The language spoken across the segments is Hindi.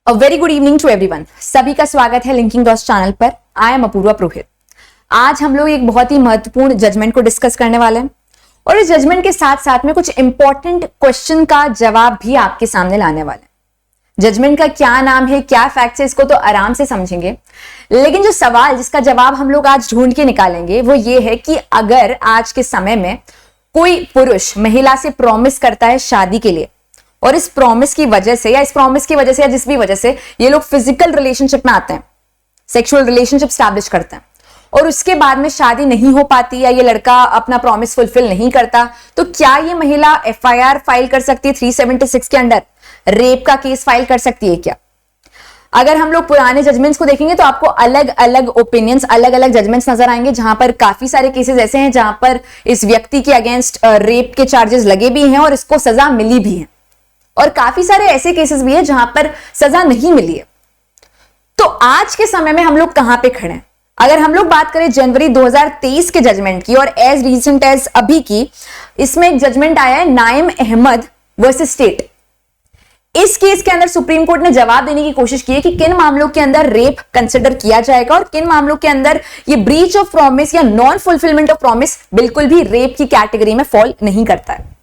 A very good evening to everyone. सभी का स्वागत है लिंकिंग डॉट्स चैनल पर। I am Apoorva Purohit. आज हम लोग एक बहुत ही महत्वपूर्ण जजमेंट को डिस्कस करने वाले हैं और इस जजमेंट के साथ साथ में कुछ इंपॉर्टेंट क्वेश्चन का जवाब भी आपके सामने लाने वाले हैं। जजमेंट का क्या नाम है, क्या फैक्ट्स है, इसको तो आराम से समझेंगे, लेकिन जो सवाल जिसका जवाब हम लोग आज ढूंढ के निकालेंगे वो ये है कि अगर आज के समय में कोई पुरुष महिला से प्रॉमिस करता है शादी के लिए और इस प्रॉमिस की वजह से या जिस भी वजह से ये लोग फिजिकल रिलेशनशिप में आते हैं, सेक्सुअल रिलेशनशिप स्टैब्लिश करते हैं और उसके बाद में शादी नहीं हो पाती या ये लड़का अपना प्रॉमिस फुलफिल नहीं करता, तो क्या ये महिला एफआईआर फाइल कर सकती है 376 के अंडर? रेप का केस फाइल कर सकती है क्या? अगर हम लोग पुराने जजमेंट्स को देखेंगे तो आपको अलग अलग ओपिनियंस, अलग अलग जजमेंट्स नजर आएंगे, जहां पर काफी सारे केसेस ऐसे हैं जहां पर इस व्यक्ति के अगेंस्ट रेप के चार्जेस लगे भी हैं और इसको सजा मिली भी है, और काफी सारे ऐसे केसेस भी हैं जहां पर सजा नहीं मिली है। तो आज के समय में हम लोग कहां पे खड़े हैं? अगर हम लोग बात करें जनवरी 2023 के जजमेंट की और एज रिसेंट एज अभी की, इसमें एक जजमेंट आया है नाइम अहमद वर्सेस स्टेट। इस केस के अंदर सुप्रीम कोर्ट ने जवाब देने की कोशिश की है कि किन मामलों के अंदर रेप कंसिडर किया जाएगा और किन मामलों के अंदर ये ब्रीच ऑफ प्रॉमिस या नॉन फुलफिलमेंट ऑफ प्रॉमिस बिल्कुल भी रेप की कैटेगरी में फॉल नहीं करता है।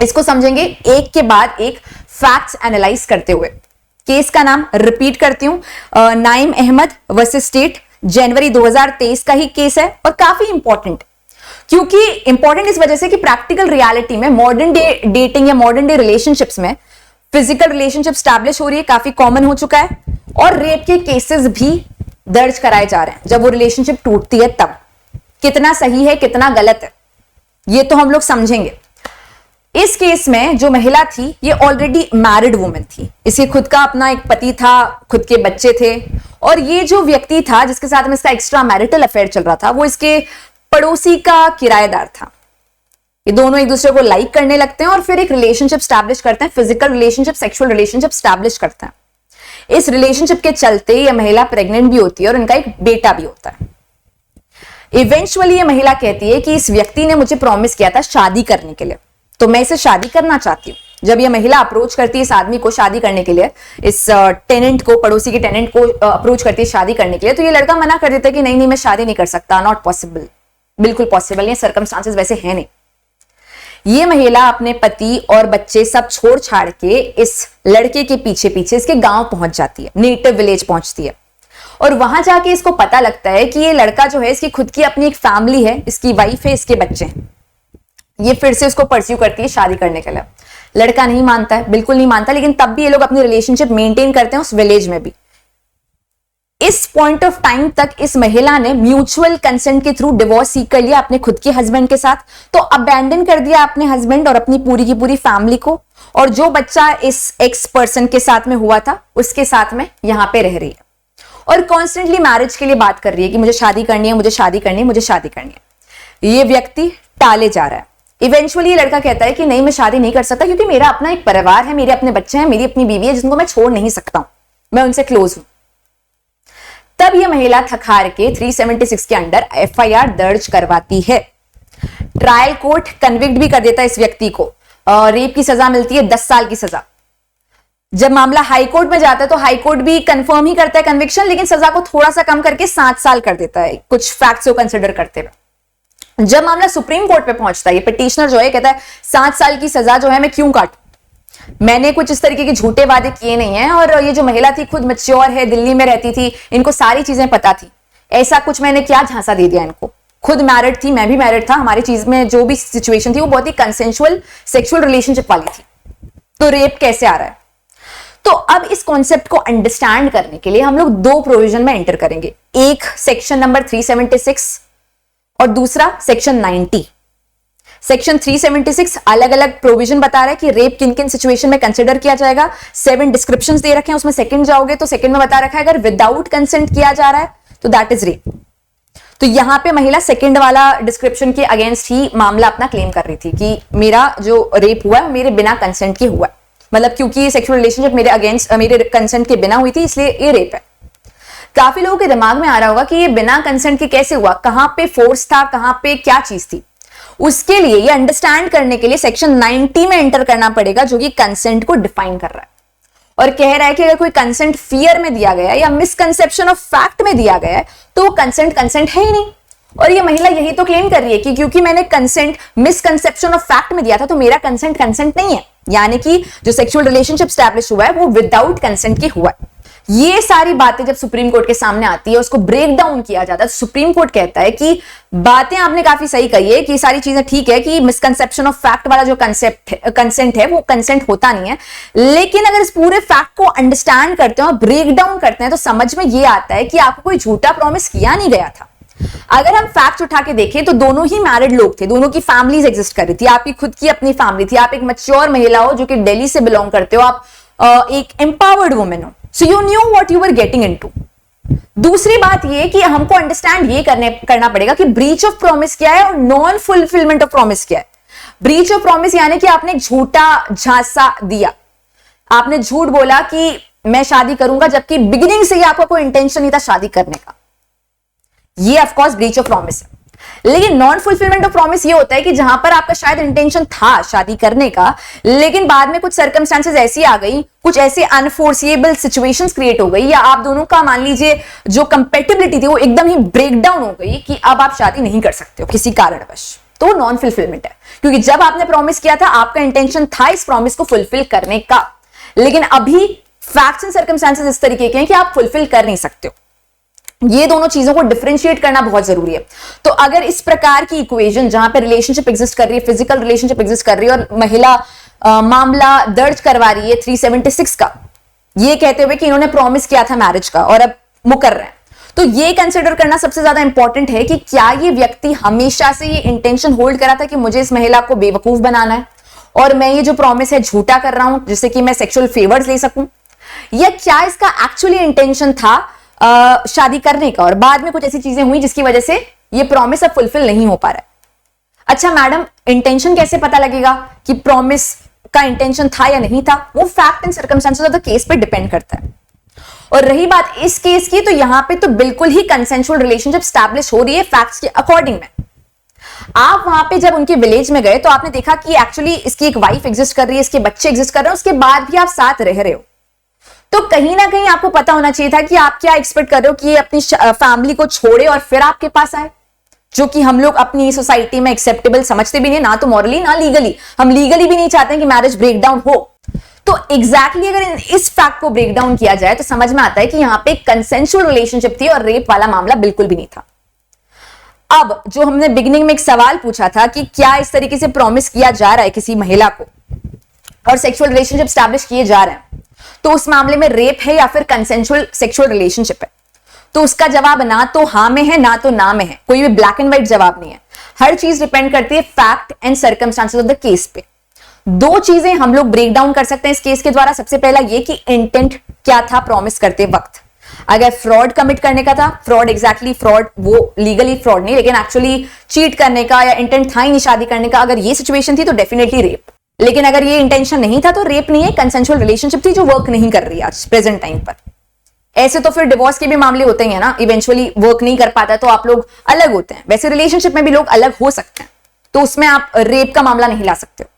इसको समझेंगे एक के बाद एक फैक्ट्स एनालाइज करते हुए। केस का नाम रिपीट करती हूं, नाइम अहमद वर्सेस स्टेट, जनवरी 2023 का ही केस है और काफी इंपॉर्टेंट, क्योंकि इंपॉर्टेंट इस वजह से कि प्रैक्टिकल रियलिटी में मॉडर्न डे डेटिंग या मॉडर्न डे रिलेशनशिप्स में फिजिकल रिलेशनशिप स्टैब्लिश हो रही है, काफी कॉमन हो चुका है और रेप के केसेस भी दर्ज कराए जा रहे हैं जब वो रिलेशनशिप टूटती है तब। कितना सही है कितना गलत है ये तो हम लोग समझेंगे। इस केस में जो महिला थी ये ऑलरेडी मैरिड वुमेन थी, इसके खुद का अपना एक पति था, खुद के बच्चे थे, और ये जो व्यक्ति था जिसके साथ में इसका एक्स्ट्रा मैरिटल अफेयर चल रहा था वो इसके पड़ोसी का किराएदार था। ये दोनों एक दूसरे को लाइक करने लगते हैं और फिर एक रिलेशनशिप स्टैब्लिश करते हैं, physical relationship, sexual relationship establish करते हैं। इस रिलेशनशिप के चलते ये महिला प्रेग्नेंट भी होती है और इनका एक बेटा भी होता है। इवेंचुअली ये महिला कहती है कि इस व्यक्ति ने मुझे प्रॉमिस किया था शादी करने के लिए, तो मैं इसे शादी करना चाहती हूँ। जब ये महिला अप्रोच करती है इस आदमी को शादी करने के लिए, इस टेनेंट को, पड़ोसी के टेनेंट को अप्रोच करती है शादी करने के लिए, तो ये लड़का मना कर देता है कि नहीं मैं शादी नहीं कर सकता, नॉट पॉसिबल, बिल्कुल पॉसिबल नहीं, सर्कमस्टांसेस वैसे है नहीं। ये महिला अपने पति और बच्चे सब छोड़ छाड़ के इस लड़के के पीछे पीछे इसके गांव पहुंच जाती है, नेटिव विलेज पहुंचती है, और वहां जाके इसको पता लगता है कि ये लड़का जो है इसकी खुद की अपनी एक फैमिली है, इसकी वाइफ है, इसके बच्चे हैं। ये फिर से उसको परस्यू करती है शादी करने के लिए। लड़का नहीं मानता है, बिल्कुल नहीं मानता, लेकिन तब भी ये लोग अपनी रिलेशनशिप मेंटेन करते हैं उस विलेज में भी। इस पॉइंट ऑफ टाइम तक इस महिला ने म्यूचुअल कंसेंट के थ्रू डिवोर्स सीख कर लिया अपने खुद के हस्बैंड के साथ, तो अबैंडन कर दिया अपने हस्बैंड और अपनी पूरी की पूरी फैमिली को, और जो बच्चा इस एक्स पर्सन के साथ में हुआ था उसके साथ में यहां पे रह रही है और कॉन्स्टेंटली मैरिज के लिए बात कर रही है कि मुझे शादी करनी है, मुझे शादी करनी है, मुझे शादी करनी है। ये व्यक्ति टाले जा रहा है। इवेंचुअली लड़का कहता है कि नहीं मैं शादी नहीं कर सकता क्योंकि मेरा अपना एक परिवार है, मेरे अपने बच्चे हैं, मेरी अपनी बीवी है जिनको मैं छोड़ नहीं सकता हूं, मैं उनसे क्लोज हूं। तब यह महिला थक हार के 376 के अंडर एफआईआर दर्ज करवाती है। ट्रायल कोर्ट कन्विक्ट भी कर देता है इस व्यक्ति को, रेप की सजा मिलती है 10 साल की सजा। जब मामला हाई कोर्ट में जाता है तो हाई कोर्ट भी कंफर्म ही करता है कन्विक्शन, लेकिन सजा को थोड़ा सा कम करके 7 साल कर देता है कुछ फैक्ट्स को कंसिडर करते हुए। जब मामला सुप्रीम कोर्ट पे पहुंचता है, ये पिटिशनर जो है कहता है 7 साल की सजा जो है मैं क्यों काटूं, मैंने कुछ इस तरीके के झूठे वादे किए नहीं है, और ये जो महिला थी खुद मैच्योर है, दिल्ली में रहती थी, इनको सारी चीजें पता थी, ऐसा कुछ मैंने क्या झांसा दे दिया इनको, खुद मैरिड थी, मैं भी मैरिड था, हमारी चीज में जो भी सिचुएशन थी वो बहुत ही कंसेंशुअल सेक्सुअल रिलेशनशिप वाली थी, तो रेप कैसे आ रहा है? तो अब इस कॉन्सेप्ट को अंडरस्टैंड करने के लिए हम लोग 2 प्रोविजन में एंटर करेंगे, एक सेक्शन नंबर 376 और दूसरा सेक्शन 90। सेक्शन 376 अलग अलग प्रोविजन बता रहा है कि रेप किन किन सिचुएशन में कंसिडर किया जाएगा। 7 डिस्क्रिप्शंस दे रखे हैं, उसमें सेकंड जाओगे तो सेकंड में बता रखा है अगर विदाउट कंसेंट किया जा रहा है तो दैट इज रेप। तो यहां पे महिला सेकंड वाला डिस्क्रिप्शन के अगेंस्ट ही मामला अपना क्लेम कर रही थी कि मेरा जो रेप हुआ है मेरे बिना कंसेंट के हुआ है, मतलब क्योंकि सेक्सुअल रिलेशनशिप मेरे अगेंस्ट, मेरे कंसेंट के बिना हुई थी, इसलिए ये रेप है। काफी लोगों के दिमाग में आ रहा होगा कि ये बिना कंसेंट के कैसे हुआ, कहां पे फोर्स था, कहां पे क्या चीज थी। उसके लिए ये अंडरस्टैंड करने के लिए सेक्शन 90 में एंटर करना पड़ेगा जो कि कंसेंट को डिफाइन कर रहा है। और कह रहा है कि अगर कोई कंसेंट फियर में दिया गया है या मिसकंसेप्शन ऑफ फैक्ट में दिया गया है तो कंसेंट है ही नहीं। और ये महिला यही तो क्लेम कर रही है कि क्योंकि मैंने कंसेंट मिसकंसेप्शन ऑफ फैक्ट में दिया था तो मेरा कंसेंट नहीं है, यानी कि जो सेक्सुअल रिलेशनशिप स्टैब्लिश हुआ है वो विदाउट कंसेंट के हुआ है। ये सारी बातें जब सुप्रीम कोर्ट के सामने आती है, उसको ब्रेक डाउन किया जाता है, तो सुप्रीम कोर्ट कहता है कि बातें आपने काफी सही कही है कि सारी चीजें ठीक है कि मिसकंसेप्शन ऑफ फैक्ट वाला जो कंसेंट है वो कंसेंट होता नहीं है, लेकिन अगर इस पूरे फैक्ट को अंडरस्टैंड करते हैं और ब्रेक डाउन करते हैं तो समझ में ये आता है कि आपको कोई झूठा प्रॉमिस किया नहीं गया था। अगर हम फैक्ट उठा के देखें तो दोनों ही मैरिड लोग थे, दोनों की फैमिलीज एग्जिस्ट कर रही थी, आपकी खुद की अपनी फैमिली थी, आप एक मैच्योर महिला हो जो कि दिल्ली से बिलोंग करते हो, आप एक एम्पावर्ड वुमेन हो, so you knew what you were getting into. दूसरी बात ये कि हमको अंडरस्टैंड ये करना पड़ेगा कि ब्रीच ऑफ प्रॉमिस क्या है और नॉन फुलफिलमेंट ऑफ प्रॉमिस क्या है। ब्रीच ऑफ प्रॉमिस यानी कि आपने झूठा झांसा दिया, आपने झूठ बोला कि मैं शादी करूंगा जबकि बिगिनिंग से ही आपका कोई इंटेंशन नहीं था शादी करने का, ये of course breach of promise है। लेकिन नॉन फुलफिलमेंट ऑफ प्रॉमिस ये होता है कि जहां पर आपका शायद इंटेंशन था शादी करने का, लेकिन बाद में कुछ सर्कमस्टेंसेस ऐसी आ गई, कुछ ऐसे अनफोर्सिएबल सिचुएशंस क्रिएट हो गई, या आप दोनों का मान लीजिए जो कंपेटिबिलिटी थी वो एकदम ही ब्रेक डाउन हो गई कि अब आप शादी नहीं कर सकते हो किसी कारणवश, तो नॉन फुलफिलमेंट है। क्योंकि जब आपने प्रॉमिस किया था आपका इंटेंशन था इस प्रॉमिस को फुलफिल करने का, लेकिन अभी फैक्ट्स एंड सर्कमस्टेंसेस इस तरीके के हैं कि आप फुलफिल कर नहीं सकते हो। ये दोनों चीजों को डिफरेंशिएट करना बहुत जरूरी है। तो अगर इस प्रकार की इक्वेशन जहां पे रिलेशनशिप एग्जिस्ट कर रही है, फिजिकल रिलेशनशिप एग्जिस्ट कर रही है और महिला मामला दर्ज करवा रही है 376 का, ये कहते हुए कि इन्होंने प्रॉमिस किया था मैरिज का और अब मुकर रहे हैं, तो ये कंसिडर करना सबसे ज्यादा इंपॉर्टेंट है कि क्या ये व्यक्ति हमेशा से ये इंटेंशन होल्ड करा था कि मुझे इस महिला को बेवकूफ बनाना है और मैं ये जो प्रॉमिस है झूठा कर रहा हूं जिससे कि मैं सेक्सुअल फेवर्स ले सकूं, या क्या इसका एक्चुअली इंटेंशन था शादी करने का और बाद में कुछ ऐसी चीजें हुई जिसकी वजह से ये प्रॉमिस अब फुलफिल नहीं हो पा रहा है। अच्छा मैडम, इंटेंशन कैसे पता लगेगा कि प्रॉमिस का इंटेंशन था या नहीं था? वो fact and circumstances of the case पे डिपेंड करता है। और रही बात इस केस की, तो यहां पे तो बिल्कुल ही कंसेंशुअल रिलेशनशिप स्टैब्लिश हो रही है फैक्ट्स के अकॉर्डिंग में। आप वहां पे जब उनके विलेज में गए तो आपने देखा कि एक्चुअली इसकी एक वाइफ एग्जिस्ट कर रही है, इसके बच्चे एग्जिस्ट कर रहे हैं, उसके बाद भी आप साथ रह रहे हो, तो कहीं ना कहीं आपको पता होना चाहिए था कि आप क्या एक्सपेक्ट कर रहे हो कि ये अपनी फैमिली को छोड़े और फिर आपके पास आए, जो कि हम लोग अपनी सोसाइटी में एक्सेप्टेबल समझते भी नहीं, ना तो मॉरली ना लीगली। हम लीगली भी नहीं चाहते कि मैरिज ब्रेक डाउन हो। तो एग्जैक्टली अगर इस फैक्ट को ब्रेक डाउन किया जाए तो समझ में आता है कि यहां पे कंसेंशुअल रिलेशनशिप थी और रेप वाला मामला बिल्कुल भी नहीं था। अब जो हमने बिगिनिंग में एक सवाल पूछा था कि क्या इस तरीके से प्रॉमिस किया जा रहा है किसी महिला को और सेक्सुअल रिलेशनशिप स्टैब्लिश किए जा रहे हैं, तो उस मामले में रेप है या फिर कंसेंशुअल सेक्सुअल रिलेशनशिप है? तो उसका जवाब ना तो हाँ में है ना तो ना में है, कोई भी ब्लैक एंड व्हाइट जवाब नहीं है। हर चीज डिपेंड करती है fact and circumstances of the case पे। दो चीजें हम लोग ब्रेक डाउन कर सकते हैं इस केस के द्वारा। सबसे पहला ये कि इंटेंट क्या था प्रॉमिस करते वक्त। अगर फ्रॉड कमिट करने का था, फ्रॉड एग्जैक्टली फ्रॉड, वो लीगली फ्रॉड नहीं लेकिन एक्चुअली चीट करने का या इंटेंट था ही नहीं शादी करने का, अगर ये सिचुएशन थी तो डेफिनेटली रेप। लेकिन अगर ये इंटेंशन नहीं था तो रेप नहीं है, कंसेंशुअल रिलेशनशिप थी जो वर्क नहीं कर रही आज प्रेजेंट टाइम पर। ऐसे तो फिर डिवोर्स के भी मामले होते हैं ना, इवेंचुअली वर्क नहीं कर पाता तो आप लोग अलग होते हैं। वैसे रिलेशनशिप में भी लोग अलग हो सकते हैं, तो उसमें आप रेप का मामला नहीं ला सकते हो।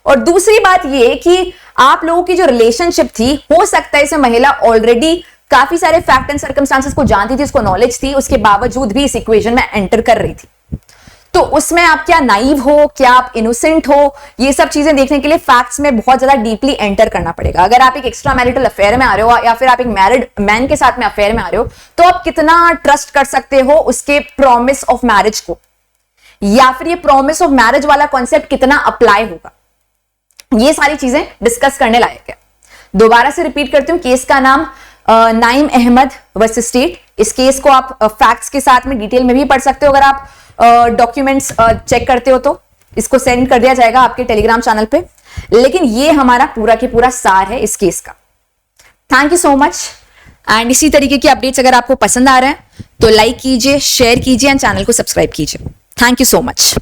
और दूसरी बात ये कि आप लोगों की जो रिलेशनशिप थी, हो सकता है इसे महिला ऑलरेडी काफी सारे फैक्ट एंड सर्कमस्टांसेस को जानती थी, उसको नॉलेज थी, उसके बावजूद भी इस इक्वेशन में एंटर कर रही थी। तो उसमें आप क्या नाइव हो, क्या आप इनोसेंट हो, ये सब चीजें देखने के लिए फैक्ट्स में बहुत ज्यादा डीपली एंटर करना पड़ेगा। अगर आप एक एक्स्ट्रा मैरिटल अफेयर में आ रहे हो या फिर आप एक मैरिड मैन के साथ में अफेयर में आ रहे हो, तो आप कितना ट्रस्ट कर सकते हो उसके प्रॉमिस ऑफ मैरिज को, या फिर ये प्रॉमिस ऑफ मैरिज वाला कॉन्सेप्ट कितना अप्लाई होगा, ये सारी चीजें डिस्कस करने लायक है। दोबारा से रिपीट करती हूँ, केस का नाम नाइम अहमद वर्सेस स्टेट। इस केस को आप फैक्ट्स के साथ में डिटेल में भी पढ़ सकते हो। अगर आप डॉक्यूमेंट्स चेक करते हो तो इसको सेंड कर दिया जाएगा आपके टेलीग्राम चैनल पे, लेकिन ये हमारा पूरा की पूरा सार है इस केस का। Thank you so much. And इसी तरीके की अपडेट्स अगर आपको पसंद आ रहे हैं तो लाइक कीजिए, शेयर कीजिए एंड चैनल को सब्सक्राइब कीजिए। Thank you so much.